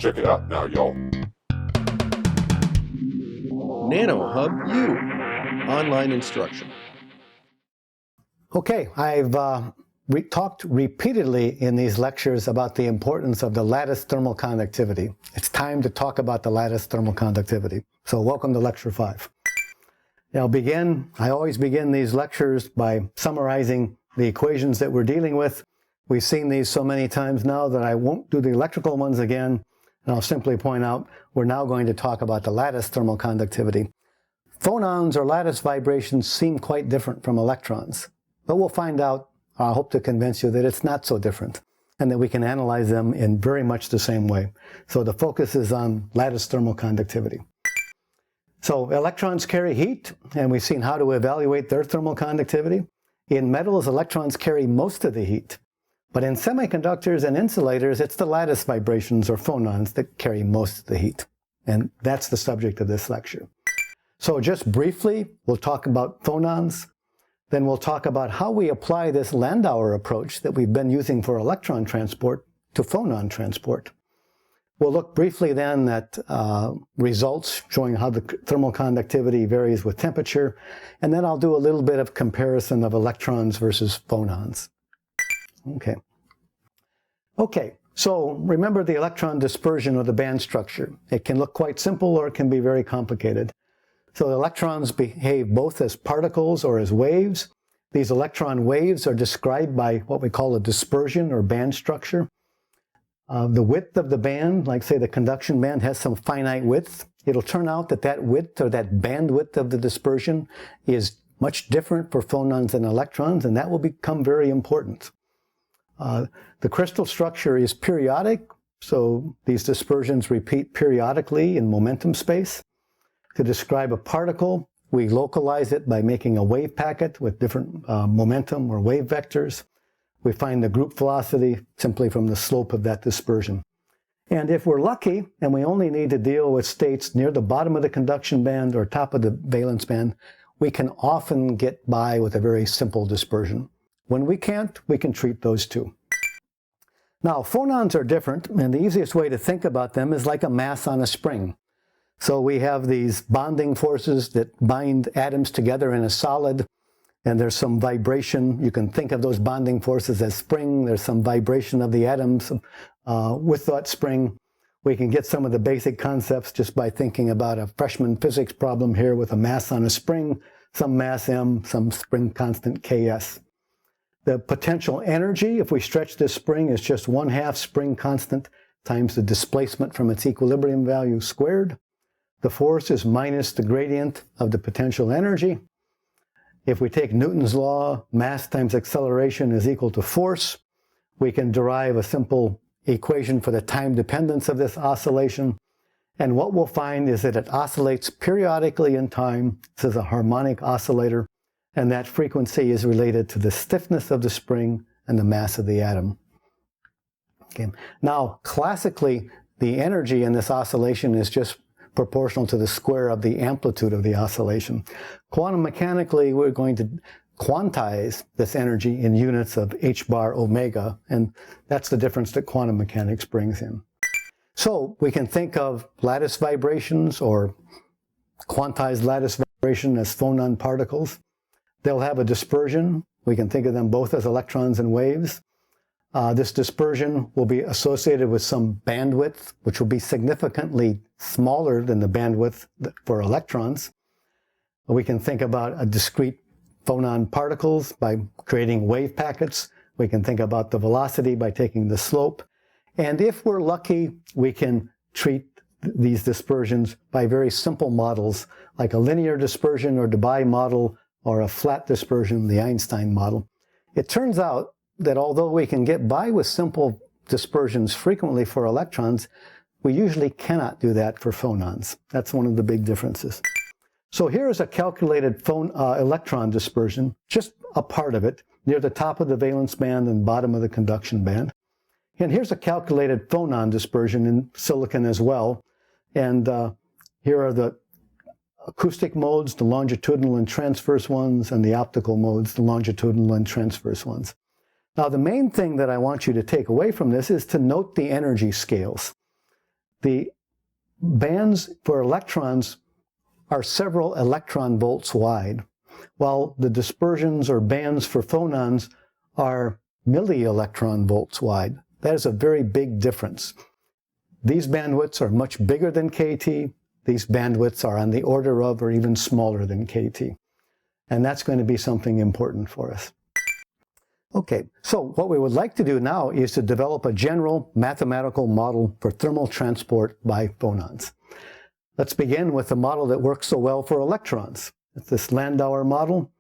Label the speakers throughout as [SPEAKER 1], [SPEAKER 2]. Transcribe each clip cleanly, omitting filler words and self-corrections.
[SPEAKER 1] Check it out now, y'all.
[SPEAKER 2] nanoHUB-U, online instruction.
[SPEAKER 3] Okay, I've talked repeatedly in these lectures about the importance of the lattice thermal conductivity. It's time to talk about the lattice thermal conductivity. So welcome to Lecture 5. Now I always begin these lectures by summarizing the equations that we're dealing with. We've seen these so many times now that I won't do the electrical ones again, and I'll simply point out we're now going to talk about the lattice thermal conductivity. Phonons or lattice vibrations seem quite different from electrons, but we'll find out, I hope to convince you that it's not so different and that we can analyze them in very much the same way. So the focus is on lattice thermal conductivity. So electrons carry heat, and we've seen how to evaluate their thermal conductivity. In metals, electrons carry most of the heat. But in semiconductors and insulators, it's the lattice vibrations or phonons that carry most of the heat. And that's the subject of this lecture. So just briefly, we'll talk about phonons. Then we'll talk about how we apply this Landauer approach that we've been using for electron transport to phonon transport. We'll look briefly then at results showing how the thermal conductivity varies with temperature. And then I'll do a little bit of comparison of electrons versus phonons. Okay, so remember the electron dispersion of the band structure. It can look quite simple or it can be very complicated. So the electrons behave both as particles or as waves. These electron waves are described by what we call a dispersion or band structure. The width of the band, like say the conduction band, has some finite width. It'll turn out that that width or that bandwidth of the dispersion is much different for phonons and electrons, and that will become very important. The crystal structure is periodic, so these dispersions repeat periodically in momentum space. To describe a particle, we localize it by making a wave packet with different momentum or wave vectors. We find the group velocity simply from the slope of that dispersion. And if we're lucky, and we only need to deal with states near the bottom of the conduction band or top of the valence band, we can often get by with a very simple dispersion. When we can't, we can treat those two. Now, phonons are different, and the easiest way to think about them is like a mass on a spring. So we have these bonding forces that bind atoms together in a solid, and there's some vibration. You can think of those bonding forces as spring. There's some vibration of the atoms with that spring. We can get some of the basic concepts just by thinking about a freshman physics problem here with a mass on a spring, some mass m, some spring constant ks. The potential energy, if we stretch this spring, is just 1/2 spring constant times the displacement from its equilibrium value squared. The force is minus the gradient of the potential energy. If we take Newton's law, mass times acceleration is equal to force, we can derive a simple equation for the time dependence of this oscillation. And what we'll find is that it oscillates periodically in time. This is a harmonic oscillator, and that frequency is related to the stiffness of the spring and the mass of the atom. Okay. Now, classically, the energy in this oscillation is just proportional to the square of the amplitude of the oscillation. Quantum mechanically, we're going to quantize this energy in units of h bar omega, and that's the difference that quantum mechanics brings in. So we can think of lattice vibrations or quantized lattice vibration as phonon particles. They'll have a dispersion. We can think of them both as electrons and waves. This dispersion will be associated with some bandwidth, which will be significantly smaller than the bandwidth for electrons. We can think about a discrete phonon particles by creating wave packets. We can think about the velocity by taking the slope. And if we're lucky, we can treat these dispersions by very simple models, like a linear dispersion or Debye model, or a flat dispersion, the Einstein model. It turns out that although we can get by with simple dispersions frequently for electrons, we usually cannot do that for phonons. That's one of the big differences. So here is a calculated electron dispersion, just a part of it, near the top of the valence band and bottom of the conduction band. And here's a calculated phonon dispersion in silicon as well. And here are the acoustic modes, the longitudinal and transverse ones, and the optical modes, the longitudinal and transverse ones. Now, the main thing that I want you to take away from this is to note the energy scales. The bands for electrons are several electron volts wide, while the dispersions or bands for phonons are milli-electron volts wide. That is a very big difference. These bandwidths are much bigger than kT. These bandwidths are on the order of or even smaller than kT. And that's going to be something important for us. Okay, so what we would like to do now is to develop a general mathematical model for thermal transport by phonons. Let's begin with the model that works so well for electrons. It's this Landauer model.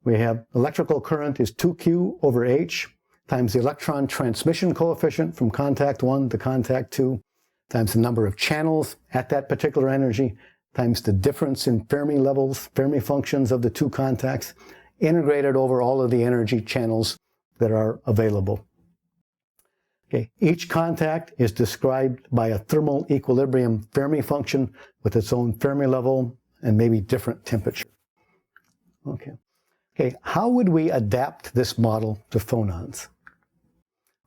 [SPEAKER 3] We have electrical current is 2Q over H times the electron transmission coefficient from contact 1 to contact 2 times the number of channels at that particular energy times the difference in Fermi levels, Fermi functions of the two contacts, integrated over all of the energy channels that are available. Okay. Each contact is described by a thermal equilibrium Fermi function with its own Fermi level and maybe different temperature. Okay. Okay, how would we adapt this model to phonons?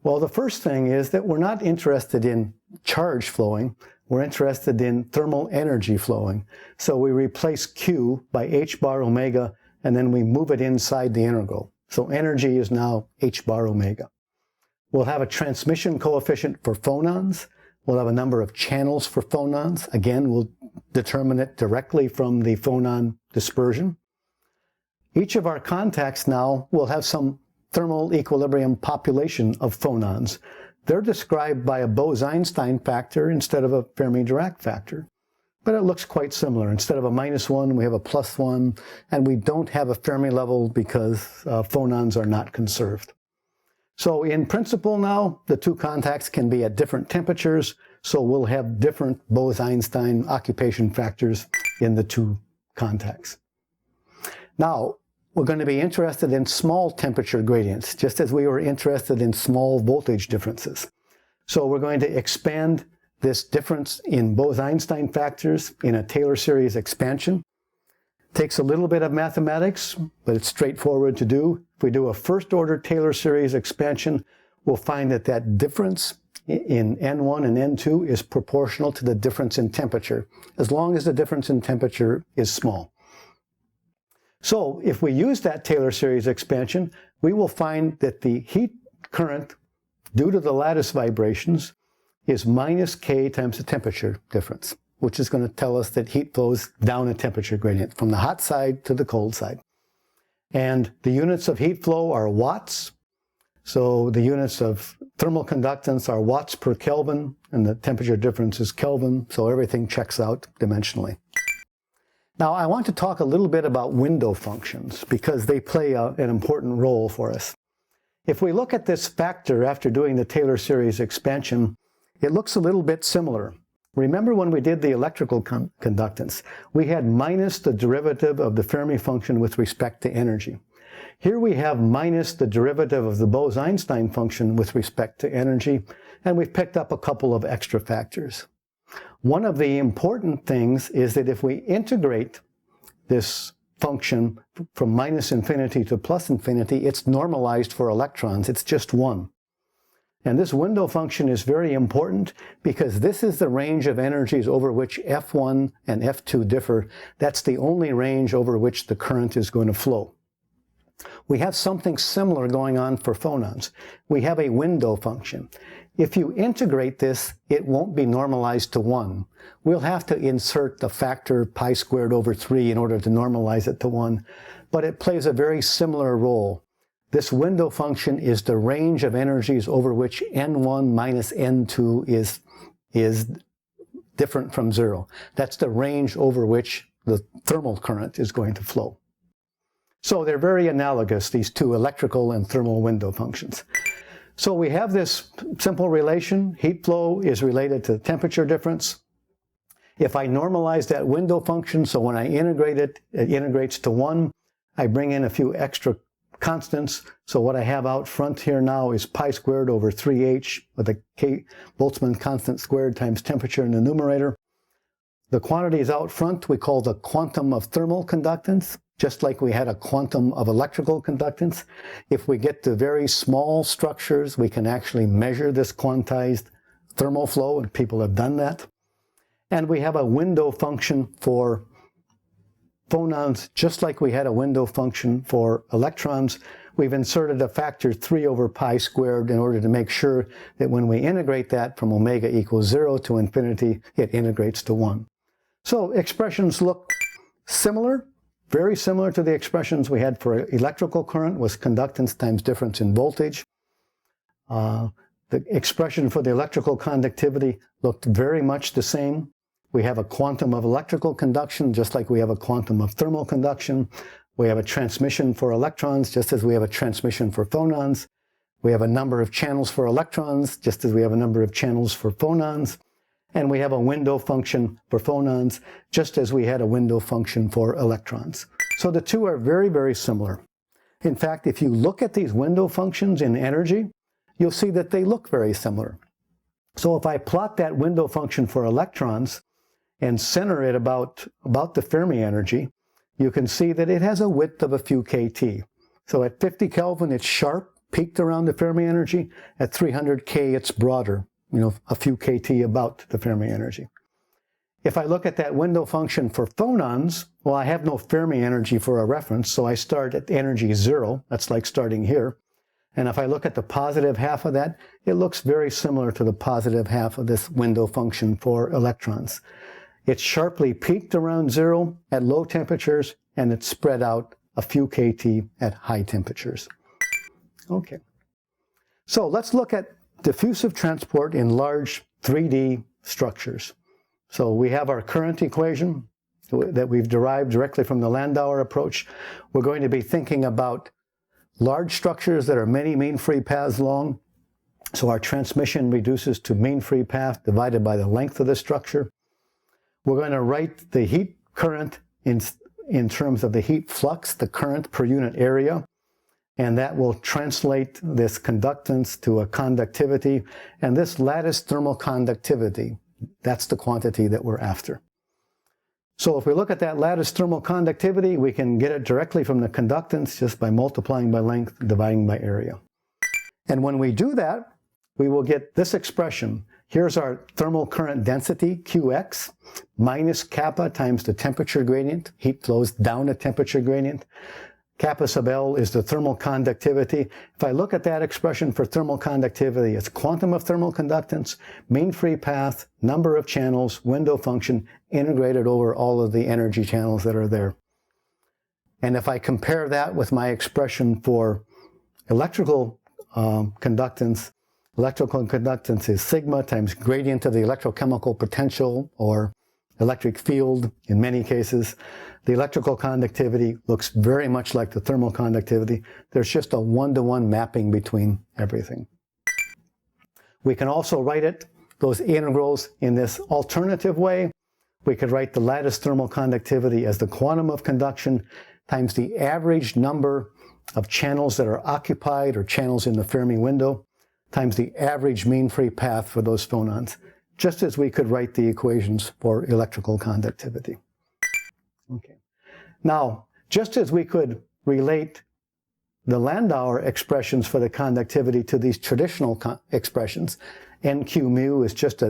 [SPEAKER 3] Well, the first thing is that we're not interested in charge flowing. We're interested in thermal energy flowing. So we replace Q by h bar omega, and then we move it inside the integral. So energy is now h bar omega. We'll have a transmission coefficient for phonons. We'll have a number of channels for phonons. Again, we'll determine it directly from the phonon dispersion. Each of our contacts now will have some thermal equilibrium population of phonons. They're described by a Bose-Einstein factor instead of a Fermi-Dirac factor. But it looks quite similar. Instead of a -1, we have a +1, and we don't have a Fermi level because phonons are not conserved. So in principle now, the two contacts can be at different temperatures, so we'll have different Bose-Einstein occupation factors in the two contacts. Now, we're going to be interested in small temperature gradients, just as we were interested in small voltage differences. So we're going to expand this difference in Bose-Einstein factors in a Taylor series expansion. Takes a little bit of mathematics, but it's straightforward to do. If we do a first-order Taylor series expansion, we'll find that that difference in N1 and N2 is proportional to the difference in temperature, as long as the difference in temperature is small. So if we use that Taylor series expansion, we will find that the heat current due to the lattice vibrations is minus K times the temperature difference, which is going to tell us that heat flows down a temperature gradient from the hot side to the cold side. And the units of heat flow are watts. So the units of thermal conductance are watts per Kelvin, and the temperature difference is Kelvin, so everything checks out dimensionally. Now, I want to talk a little bit about window functions because they play an important role for us. If we look at this factor after doing the Taylor series expansion, it looks a little bit similar. Remember when we did the electrical conductance, we had minus the derivative of the Fermi function with respect to energy. Here we have minus the derivative of the Bose-Einstein function with respect to energy, and we've picked up a couple of extra factors. One of the important things is that if we integrate this function from minus infinity to plus infinity, it's normalized for electrons. It's just 1. And this window function is very important because this is the range of energies over which F1 and F2 differ. That's the only range over which the current is going to flow. We have something similar going on for phonons. We have a window function. If you integrate this, it won't be normalized to 1. We'll have to insert the factor pi squared over 3 in order to normalize it to 1, but it plays a very similar role. This window function is the range of energies over which N1 minus N2 is different from 0. That's the range over which the thermal current is going to flow. So they're very analogous, these two electrical and thermal window functions. So we have this simple relation. Heat flow is related to temperature difference. If I normalize that window function, so when I integrate it, it integrates to 1, I bring in a few extra constants. So what I have out front here now is pi squared over 3h with a K Boltzmann constant squared times temperature in the numerator. The quantities out front we call the quantum of thermal conductance, just like we had a quantum of electrical conductance. If we get to very small structures, we can actually measure this quantized thermal flow, and people have done that. And we have a window function for phonons, just like we had a window function for electrons. We've inserted a factor 3 over pi squared in order to make sure that when we integrate that from omega equals 0 to infinity, it integrates to 1. So expressions look similar, very similar to the expressions we had for electrical current, was conductance times difference in voltage. The expression for the electrical conductivity looked very much the same. We have a quantum of electrical conduction, just like we have a quantum of thermal conduction. We have a transmission for electrons, just as we have a transmission for phonons. We have a number of channels for electrons, just as we have a number of channels for phonons. And we have a window function for phonons, just as we had a window function for electrons. So the two are very, very similar. In fact, if you look at these window functions in energy, you'll see that they look very similar. So if I plot that window function for electrons and center it about the Fermi energy, you can see that it has a width of a few kT. So at 50 Kelvin, it's sharp, peaked around the Fermi energy. At 300 K, it's broader, a few kT about the Fermi energy. If I look at that window function for phonons, well, I have no Fermi energy for a reference, so I start at energy 0. That's like starting here. And if I look at the positive half of that, it looks very similar to the positive half of this window function for electrons. It's sharply peaked around 0 at low temperatures, and it's spread out a few kT at high temperatures. Okay. So let's look at diffusive transport in large 3D structures. So we have our current equation that we've derived directly from the Landauer approach. We're going to be thinking about large structures that are many mean free paths long. So our transmission reduces to mean free path divided by the length of the structure. We're going to write the heat current in terms of the heat flux, the current per unit area. And that will translate this conductance to a conductivity. And this lattice thermal conductivity, that's the quantity that we're after. So if we look at that lattice thermal conductivity, we can get it directly from the conductance just by multiplying by length, dividing by area. And when we do that, we will get this expression. Here's our thermal current density, Qx, minus kappa times the temperature gradient. Heat flows down a temperature gradient. Kappa sub L is the thermal conductivity. If I look at that expression for thermal conductivity, it's quantum of thermal conductance, mean free path, number of channels, window function, integrated over all of the energy channels that are there. And if I compare that with my expression for electrical conductance, electrical conductance is sigma times gradient of the electrochemical potential, or electric field in many cases. The electrical conductivity looks very much like the thermal conductivity. There's just a one-to-one mapping between everything. We can also write those integrals in this alternative way. We could write the lattice thermal conductivity as the quantum of conduction times the average number of channels that are occupied, or channels in the Fermi window, times the average mean free path for those phonons, just as we could write the equations for electrical conductivity. Okay. Now, just as we could relate the Landauer expressions for the conductivity to these traditional expressions, NQ-mu is just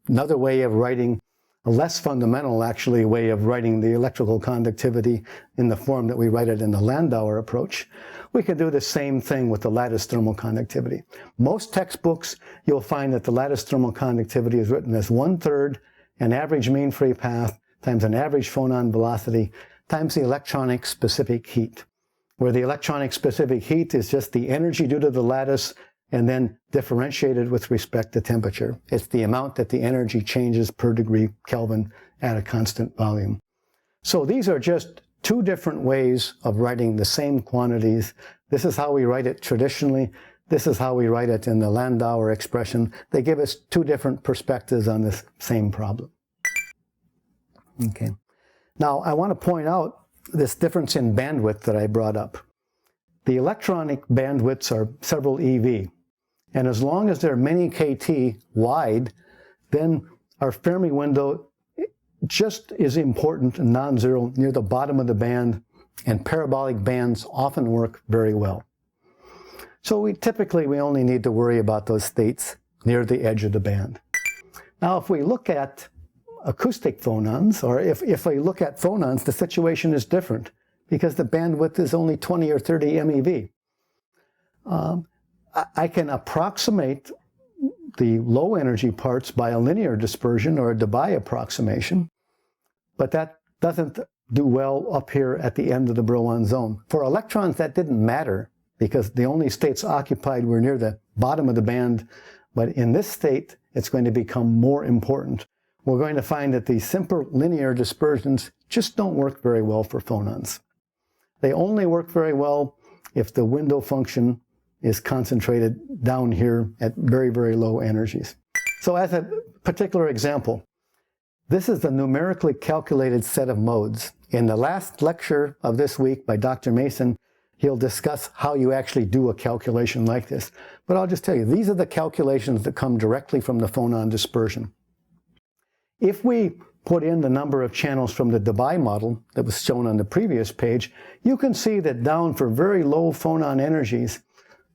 [SPEAKER 3] another way of writing, a less fundamental, actually, way of writing the electrical conductivity in the form that we write it in the Landauer approach. We can do the same thing with the lattice thermal conductivity. Most textbooks, you'll find that the lattice thermal conductivity is written as 1/3 an average mean free path times an average phonon velocity times the electronic specific heat, where the electronic specific heat is just the energy due to the lattice and then differentiated with respect to temperature. It's the amount that the energy changes per degree Kelvin at a constant volume. So these are just two different ways of writing the same quantities. This is how we write it traditionally. This is how we write it in the Landauer expression. They give us two different perspectives on this same problem. Okay. Now, I want to point out this difference in bandwidth that I brought up. The electronic bandwidths are several eV. And as long as they're many kT wide, then our Fermi window just is important and non-zero near the bottom of the band, and parabolic bands often work very well. So we only need to worry about those states near the edge of the band. Now, if we look at acoustic phonons, or if I look at phonons, the situation is different because the bandwidth is only 20 or 30 MeV. I can approximate the low energy parts by a linear dispersion or a Debye approximation, but that doesn't do well up here at the end of the Brillouin zone. For electrons, that didn't matter because the only states occupied were near the bottom of the band, but in this state, it's going to become more important. We're going to find that these simple linear dispersions just don't work very well for phonons. They only work very well if the window function is concentrated down here at very, very low energies. So as a particular example, this is the numerically calculated set of modes. In the last lecture of this week by Dr. Mason, he'll discuss how you actually do a calculation like this. But I'll just tell you, these are the calculations that come directly from the phonon dispersion. If we put in the number of channels from the Debye model that was shown on the previous page, you can see that down for very low phonon energies,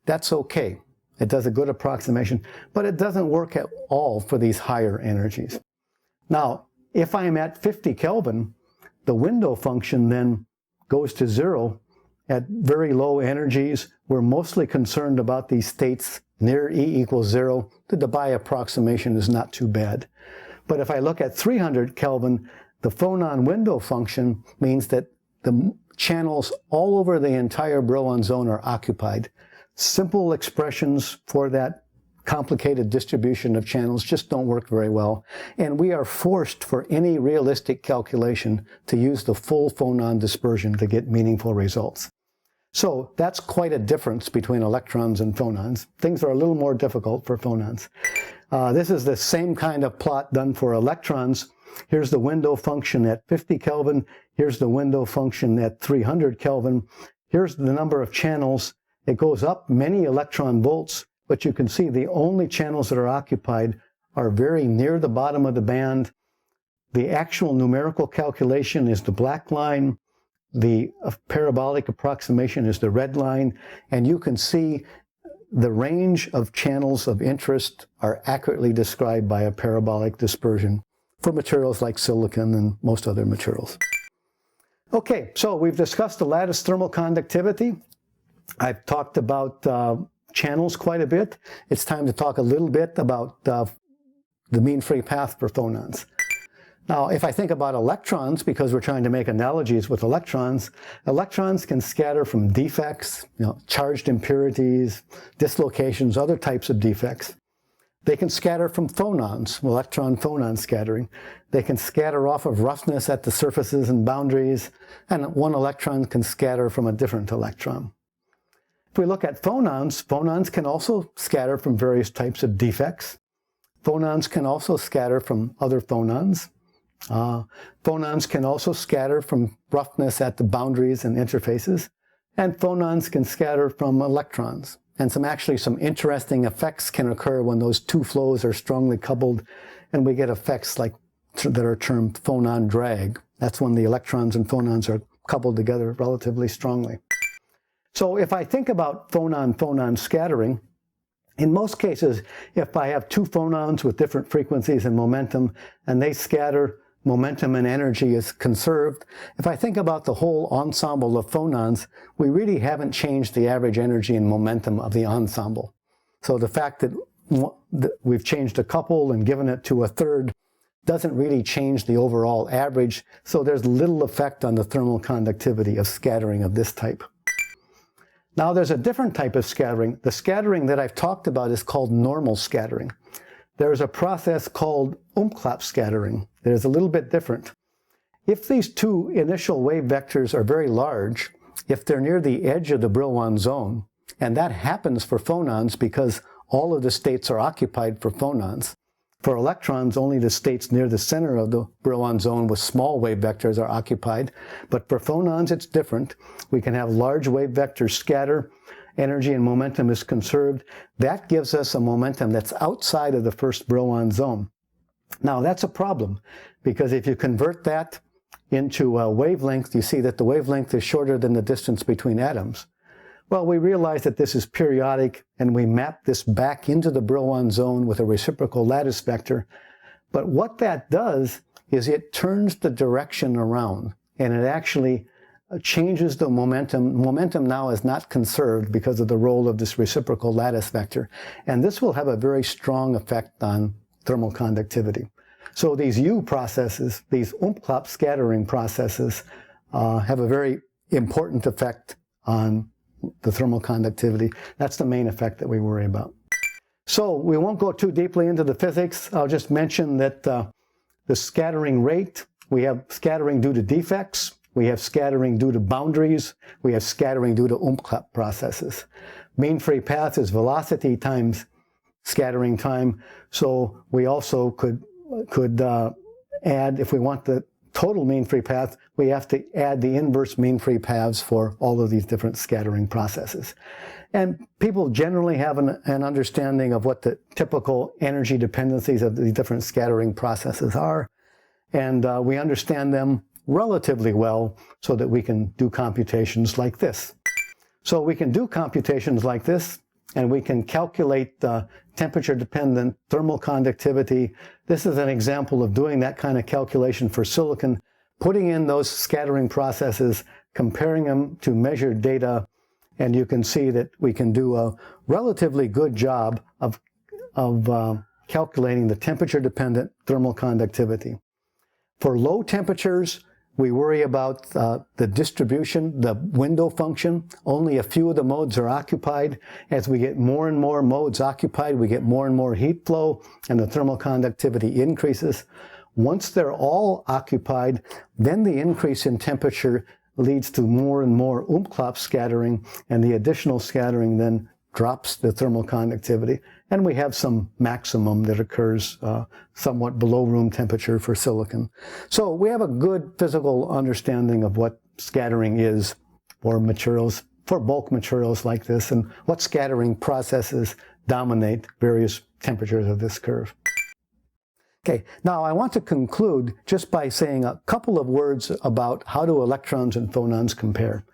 [SPEAKER 3] that's okay. It does a good approximation, but it doesn't work at all for these higher energies. Now, if I'm at 50 Kelvin, the window function then goes to 0 at very low energies. We're mostly concerned about these states near E equals 0. The Debye approximation is not too bad. But if I look at 300 Kelvin, the phonon window function means that the channels all over the entire Brillouin zone are occupied. Simple expressions for that complicated distribution of channels just don't work very well. And we are forced for any realistic calculation to use the full phonon dispersion to get meaningful results. So that's quite a difference between electrons and phonons. Things are a little more difficult for phonons. This is the same kind of plot done for electrons. Here's the window function at 50 Kelvin. Here's the window function at 300 Kelvin. Here's the number of channels. It goes up many electron volts, but you can see the only channels that are occupied are very near the bottom of the band. The actual numerical calculation is the black line. The parabolic approximation is the red line. And you can see the range of channels of interest are accurately described by a parabolic dispersion for materials like silicon and most other materials. Okay, so we've discussed the lattice thermal conductivity. I've talked about channels quite a bit. It's time to talk a little bit about the mean free path for phonons. Now, if I think about electrons, because we're trying to make analogies with electrons can scatter from defects, charged impurities, dislocations, other types of defects. They can scatter from phonons, electron-phonon scattering. They can scatter off of roughness at the surfaces and boundaries, and one electron can scatter from a different electron. If we look at phonons, phonons can also scatter from various types of defects. Phonons can also scatter from other phonons. Phonons can also scatter from roughness at the boundaries and interfaces. And phonons can scatter from electrons. And some interesting effects can occur when those two flows are strongly coupled, and we get effects like that are termed phonon drag. That's when the electrons and phonons are coupled together relatively strongly. So if I think about phonon-phonon scattering, in most cases, if I have two phonons with different frequencies and momentum, and they scatter, momentum and energy is conserved. If I think about the whole ensemble of phonons, we really haven't changed the average energy and momentum of the ensemble. So the fact that we've changed a couple and given it to a third doesn't really change the overall average, so there's little effect on the thermal conductivity of scattering of this type. Now there's a different type of scattering. The scattering that I've talked about is called normal scattering. There's a process called Umklapp scattering that is a little bit different. If these two initial wave vectors are very large, if they're near the edge of the Brillouin zone, and that happens for phonons because all of the states are occupied for phonons. For electrons, only the states near the center of the Brillouin zone with small wave vectors are occupied. But for phonons, it's different. We can have large wave vectors scatter. Energy and momentum is conserved. That gives us a momentum that's outside of the first Brillouin zone. Now, that's a problem, because if you convert that into a wavelength, you see that the wavelength is shorter than the distance between atoms. Well, we realize that this is periodic, and we map this back into the Brillouin zone with a reciprocal lattice vector. But what that does is it turns the direction around, and it actually changes the momentum. Momentum now is not conserved because of the role of this reciprocal lattice vector. And this will have a very strong effect on thermal conductivity. So these U processes, these Umklapp scattering processes, have a very important effect on the thermal conductivity. That's the main effect that we worry about. So we won't go too deeply into the physics. I'll just mention that the scattering rate, we have scattering due to defects. We have scattering due to boundaries. We have scattering due to Umklapp processes. Mean free path is velocity times scattering time. So we also could add, if we want the total mean free path, we have to add the inverse mean free paths for all of these different scattering processes. And people generally have an understanding of what the typical energy dependencies of the different scattering processes are. And we understand them relatively well so that we can do computations like this. So we can do computations like this, and we can calculate the temperature-dependent thermal conductivity. This is an example of doing that kind of calculation for silicon, putting in those scattering processes, comparing them to measured data, and you can see that we can do a relatively good job of calculating the temperature-dependent thermal conductivity. For low temperatures, we worry about the distribution, the window function. Only a few of the modes are occupied. As we get more and more modes occupied, we get more and more heat flow, and the thermal conductivity increases. Once they're all occupied, then the increase in temperature leads to more and more Umklapp scattering, and the additional scattering then drops the thermal conductivity. And we have some maximum that occurs somewhat below room temperature for silicon. So we have a good physical understanding of what scattering is for materials, for bulk materials like this, and what scattering processes dominate various temperatures of this curve. Okay, now I want to conclude just by saying a couple of words about how do electrons and phonons compare.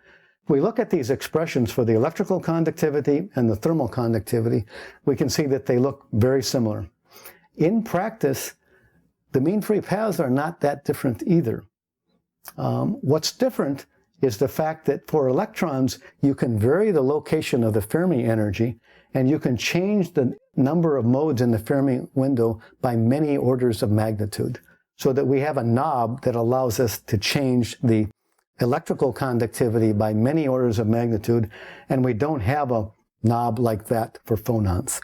[SPEAKER 3] If we look at these expressions for the electrical conductivity and the thermal conductivity, we can see that they look very similar. In practice, the mean free paths are not that different either. What's different is the fact that for electrons, you can vary the location of the Fermi energy, and you can change the number of modes in the Fermi window by many orders of magnitude, so that we have a knob that allows us to change the electrical conductivity by many orders of magnitude, and we don't have a knob like that for phonons.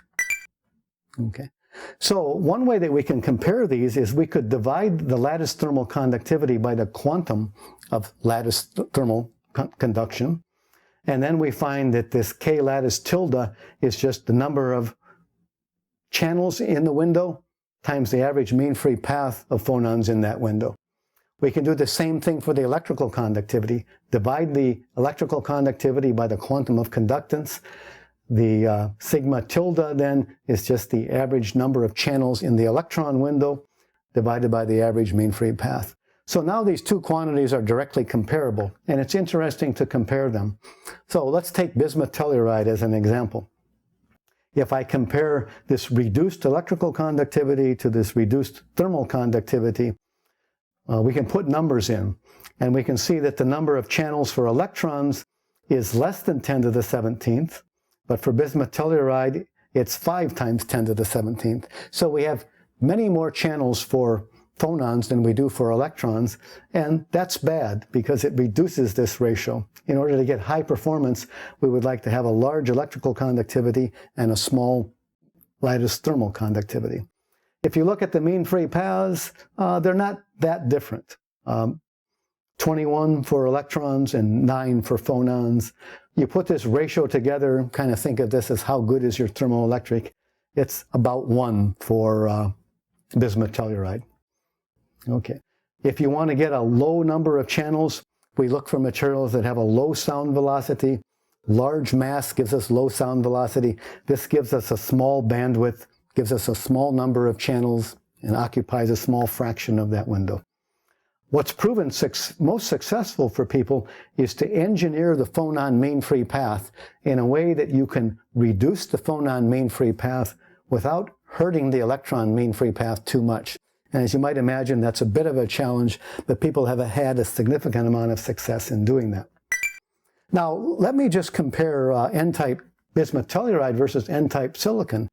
[SPEAKER 3] Okay. So one way that we can compare these is we could divide the lattice thermal conductivity by the quantum of lattice thermal conduction, and then we find that this K lattice tilde is just the number of channels in the window times the average mean free path of phonons in that window. We can do the same thing for the electrical conductivity. Divide the electrical conductivity by the quantum of conductance. The sigma tilde then is just the average number of channels in the electron window divided by the average mean free path. So now these two quantities are directly comparable, and it's interesting to compare them. So let's take bismuth telluride as an example. If I compare this reduced electrical conductivity to this reduced thermal conductivity, we can put numbers in, and we can see that the number of channels for electrons is less than 10 to the 17th, but for bismuth telluride, it's 5 times 10 to the 17th. So we have many more channels for phonons than we do for electrons, and that's bad because it reduces this ratio. In order to get high performance, we would like to have a large electrical conductivity and a small lattice thermal conductivity. If you look at the mean free paths, they're not that different. 21 for electrons and 9 for phonons. You put this ratio together, kind of think of this as how good is your thermoelectric. It's about 1 for bismuth telluride. Okay. If you want to get a low number of channels, we look for materials that have a low sound velocity. Large mass gives us low sound velocity. This gives us a small bandwidth, gives us a small number of channels, and occupies a small fraction of that window. What's proven most successful for people is to engineer the phonon mean free path in a way that you can reduce the phonon mean free path without hurting the electron mean free path too much. And as you might imagine, that's a bit of a challenge, but people have had a significant amount of success in doing that. Now, let me just compare N-type bismuth telluride versus N-type silicon.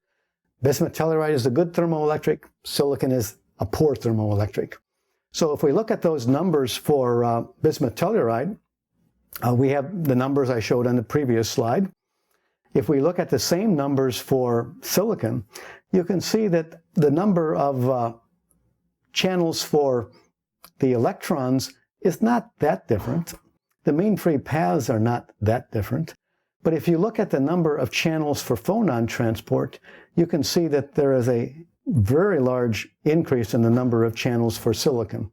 [SPEAKER 3] Bismuth telluride is a good thermoelectric, silicon is a poor thermoelectric. So if we look at those numbers for bismuth telluride, we have the numbers I showed on the previous slide. If we look at the same numbers for silicon, you can see that the number of channels for the electrons is not that different. The mean free paths are not that different. But if you look at the number of channels for phonon transport, you can see that there is a very large increase in the number of channels for silicon.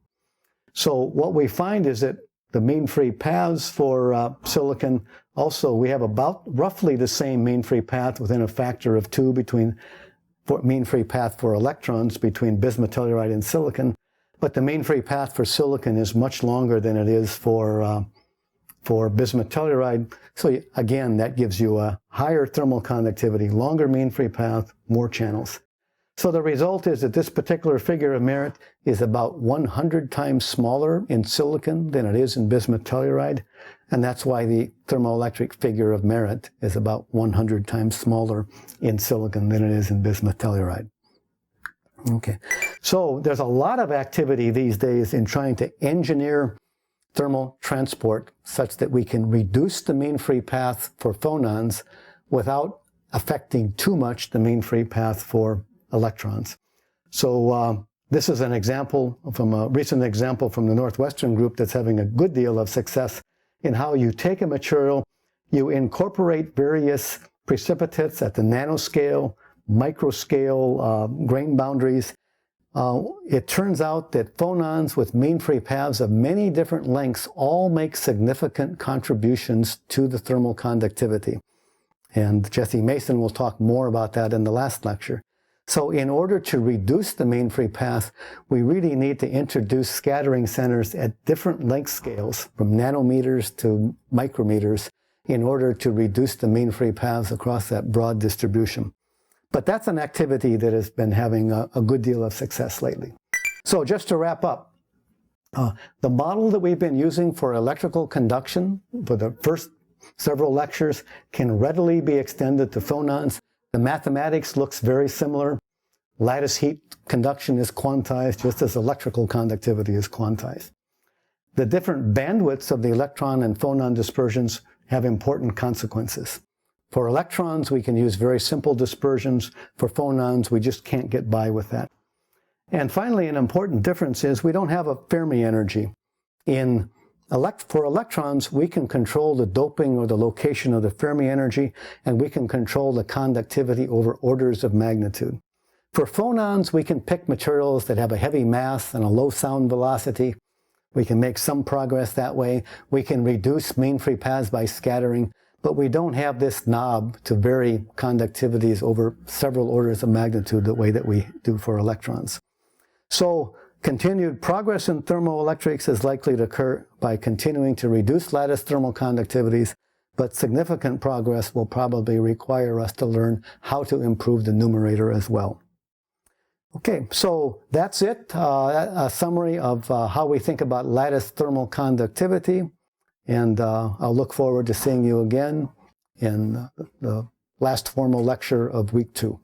[SPEAKER 3] So what we find is that the mean free paths for silicon, also we have about roughly the same mean free path within a factor of 2 between mean free path for electrons between bismuth telluride and silicon, but the mean free path for silicon is much longer than it is for bismuth telluride. So again, that gives you a higher thermal conductivity, longer mean free path, more channels. So the result is that this particular figure of merit is about 100 times smaller in silicon than it is in bismuth telluride, and that's why the thermoelectric figure of merit is about 100 times smaller in silicon than it is in bismuth telluride. Okay, so there's a lot of activity these days in trying to engineer thermal transport such that we can reduce the mean free path for phonons without affecting too much the mean free path for electrons. So this is an example from a recent example from the Northwestern group that's having a good deal of success in how you take a material, you incorporate various precipitates at the nanoscale, microscale, grain boundaries. It turns out that phonons with mean free paths of many different lengths all make significant contributions to the thermal conductivity. And Jesse Mason will talk more about that in the last lecture. So in order to reduce the mean free path, we really need to introduce scattering centers at different length scales, from nanometers to micrometers, in order to reduce the mean free paths across that broad distribution. But that's an activity that has been having a good deal of success lately. So just to wrap up, the model that we've been using for electrical conduction for the first several lectures can readily be extended to phonons. The mathematics looks very similar. Lattice heat conduction is quantized just as electrical conductivity is quantized. The different bandwidths of the electron and phonon dispersions have important consequences. For electrons, we can use very simple dispersions. For phonons, we just can't get by with that. And finally, an important difference is we don't have a Fermi energy. For electrons, we can control the doping or the location of the Fermi energy, and we can control the conductivity over orders of magnitude. For phonons, we can pick materials that have a heavy mass and a low sound velocity. We can make some progress that way. We can reduce mean free paths by scattering, but we don't have this knob to vary conductivities over several orders of magnitude the way that we do for electrons. So continued progress in thermoelectrics is likely to occur by continuing to reduce lattice thermal conductivities, but significant progress will probably require us to learn how to improve the numerator as well. Okay, so that's it, a summary of how we think about lattice thermal conductivity, and I'll look forward to seeing you again in the last formal lecture of week 2.